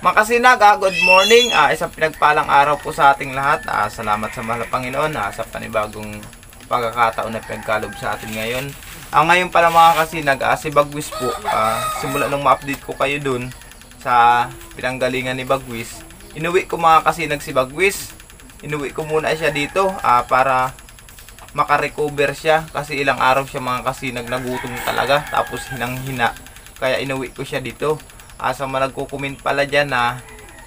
Mga kasinag, good morning. Isang pinagpalang araw po sa ating lahat. Salamat sa mahal na Panginoon sa panibagong pagkakataon na pinagkalob sa atin ngayon. Ngayon pala mga kasinag, si Bagwis po, simula nung ma-update ko kayo dun sa pinanggalingan ni Bagwis, inuwi ko mga kasinag si Bagwis. Inuwi ko muna siya dito para makarecover siya kasi ilang araw siya mga kasinag nagutom talaga tapos hinang-hina. Kaya inuwi ko siya dito. Sa mga nagko-comment pala dyan na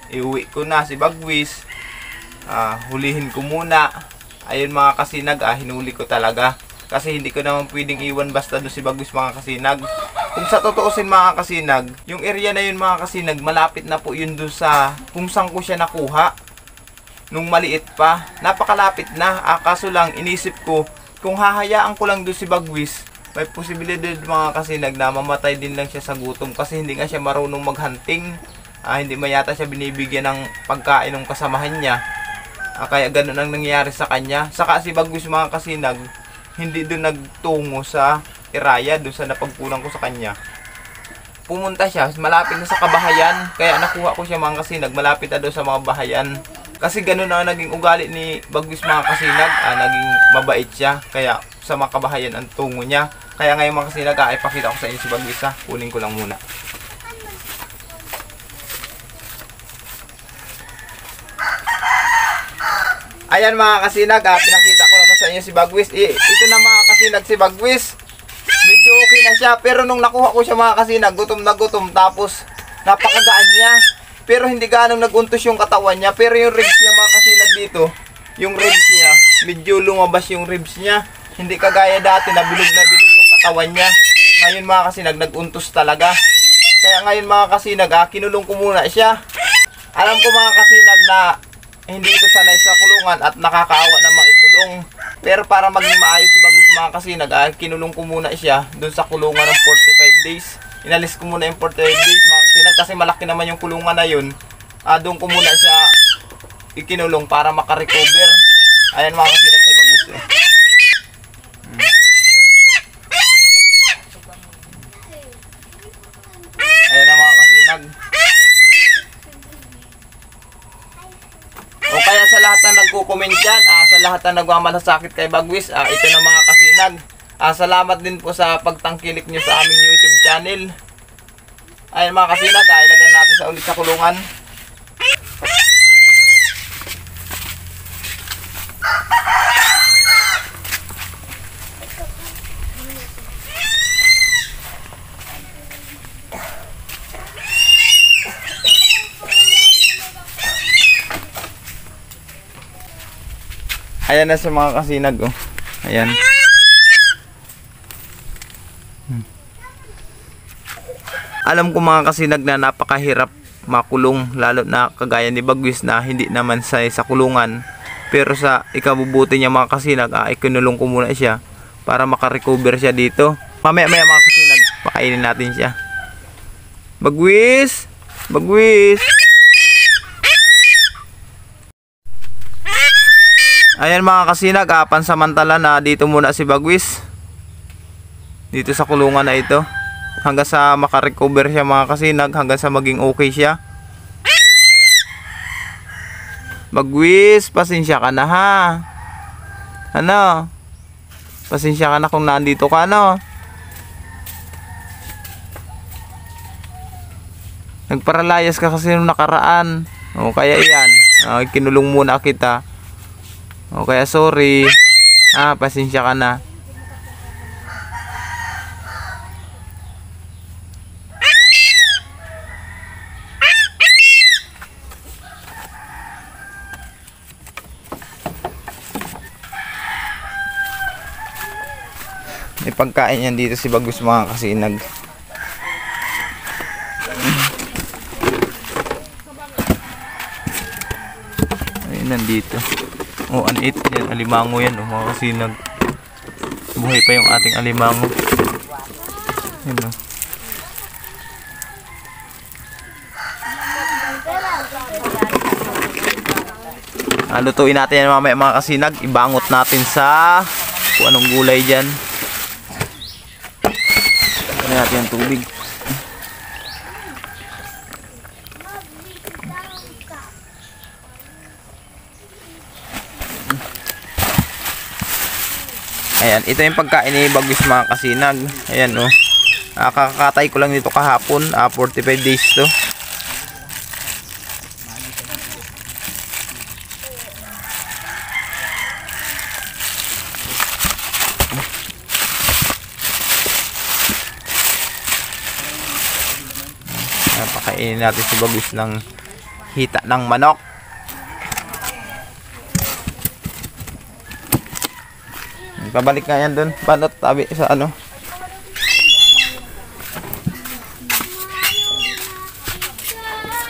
iuwi ko na si Bagwis, hulihin ko muna. Ayun mga kasinag, hinuli ko talaga kasi hindi ko naman pwedeng iwan basta doon si Bagwis mga kasinag. Kung sa totoosin mga kasinag, yung area na yun mga kasinag, malapit na po yun doon sa kung saan ko siya nakuha nung maliit pa. Napakalapit na, kaso lang inisip ko kung hahayaan ko lang doon si Bagwis, may posibilidad mga kasinag na mamatay din lang siya sa gutom kasi hindi nga siya marunong maghunting. Hindi mayata siya binibigyan ng pagkain ng kasamahan niya. Kaya ganun ang nangyayari sa kanya. Saka si Bagwis mga kasinag, hindi doon nagtungo sa Iraya, doon sa napagpunan ko sa kanya. Pumunta siya, malapit na sa kabahayan. Kaya nakuha ko siya mga kasinag, malapit na doon sa mga bahayan. Kasi ganun na naging ugali ni Bagwis mga kasinag, naging mabait siya. Kaya sa mga kabahayan ang tungo niya. Kaya ngayon mga kasinag, ipakita ko sa inyo si Bagwis. Kunin ko lang muna. Ayan mga kasinag, pinakita ko naman sa inyo si Bagwis. Ito na mga kasinag si Bagwis. Medyo okay na siya, pero nung nakuha ko siya mga kasinag, gutom na gutom, tapos napakagaan niya. Pero hindi ganong naguntos yung katawan niya. Pero yung ribs niya mga kasinag dito, yung ribs niya, medyo lumabas yung ribs niya. Hindi kagaya dati na bilog yung katawan niya. Ngayon mga kasinag, naguntos talaga. Kaya ngayon mga kasinag, kinulong ko muna siya. Alam ko mga kasinag na hindi ito sanay sa kulungan at nakakaawa namang ikulong. Pero para maging maayos si Bagwis mga kasinag, kinulong ko muna siya doon sa kulungan ng 45 days. Inalis ko muna yung 45 days mga kasinag kasi malaki naman yung kulungan na yun. Doon ko muna siya ikinulong para makarecover. Ayan mga kasinag si Bagwis. Ayan na mga kasinag. O kaya sa lahat na nagko-comment dyan, sa lahat na nagmamalasakit kay Bagwis, ito na mga kasinag. Salamat din po sa pagtangkilik nyo sa aming YouTube channel. Ayan mga kasinag, ilagyan natin sa ulit sa kulungan. Ayan na sa mga kasinag. Ayan. Alam ko mga kasinag na napakahirap makulong, lalo na kagaya ni Bagwis na hindi naman sa kulungan. Pero sa ikabubuti niya mga kasinag, ikinulong ko muna siya para makarecover siya dito. Mamaya mga kasinag, pakainin natin siya. Bagwis! Bagwis! Ayan mga kasinag, pansamantala na dito muna si Bagwis. Dito sa kulungan na ito. Hanggang sa makarecover siya mga kasinag, hanggang sa maging okay siya. Bagwis, pasensya ka na ha. Ano? Pasensya ka na kung nandito ka, ano? Nagparalayas ka kasi nung nakaraan. O kaya iyan, kinulong muna kita. O kaya sorry. Pasensya ka na. May pagkain yan dito si Bagwis mga kasinag. Ayun nandito. An 8 yan, alimango yan mga kasinag. Buhay pa yung ating alimango. Ayun lutuin natin yan mamaya mga kasinag. Ibangot natin sa kung anong gulay dyan. Ano natin yung tubig. Ayan, ito yung pagkain ni Bagwis mga kasinag. Ayan oh. Kakatay ko lang dito kahapon. 45 days to. Pakainin natin si Bagwis ng hita ng manok. Pabalik nga yan dun. Banot tabi sa ano.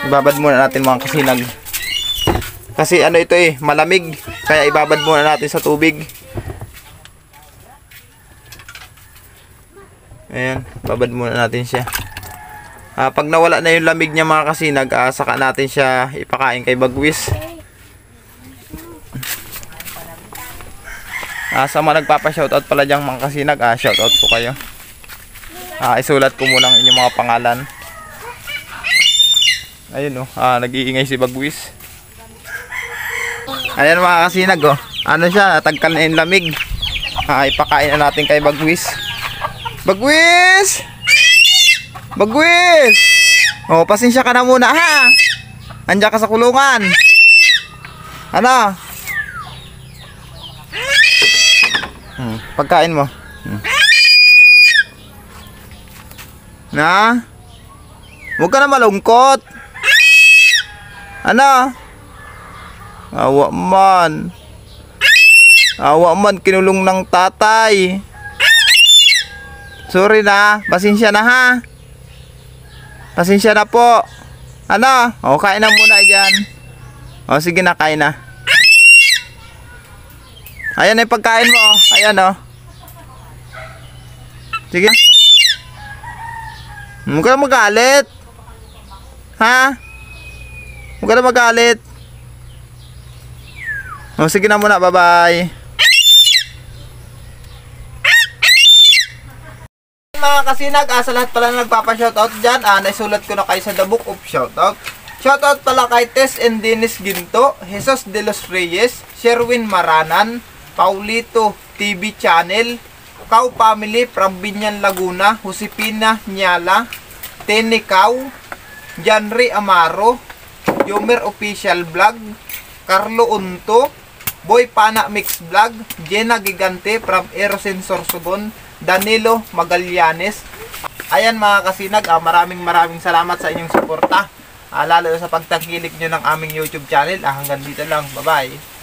Ibabad muna natin mga kasinag. Kasi ano ito eh, malamig. Kaya ibabad muna natin sa tubig. Ayan, babad muna natin siya. Pag nawala na yung lamig niya mga kasinag, saka natin siya ipakain kay Bagwis. Sa mga nagpapa-shoutout pala diyang mga kasinag, shoutout po kayo. Isulat ko muna ang inyong mga pangalan. Ayun nag-iingay si Bagwis. Ayan mga kasinag ano siya, tagkal na yung lamig. Ipakain na natin kay Bagwis. Bagwis! Bagwis! Pasensya ka na muna ha. Andiyan ka sa kulungan. Ano? Pagkain mo. Na? Huwag ka na malungkot. Ano? Awa man. Awa man, kinulong ng tatay. Sorry na. Pasensya na ha. Pasensya na po. Ano? Kain na muna dyan. Sige na, kain na. Ayan na yung pagkain mo. Ayan Sige. Huwag ka na magalit. Ha? Huwag ka na magalit. Sige na muna. Bye-bye. Mga kasinag, sa lahat pala na nagpapa-shoutout dyan, naisulat ko na kayo sa The Book of Shoutout. Shoutout pala kay Tess and Dennis Ginto, Jesus de los Reyes, Sherwin Maranan, Paulito TV Channel, Cow Family from Binyan Laguna, Josepina Nyala, Tene Cow, Janry Amaro, Yomer Official Vlog, Carlo Unto, Boy Pana Mix Vlog, Jenna Gigante from Erosin Sorsogon, Danilo Magallanes. Ayan mga kasinag, maraming salamat sa inyong suporta. Lalo sa pagtangkilik nyo ng aming YouTube channel. Hanggang dito lang. Bye-bye.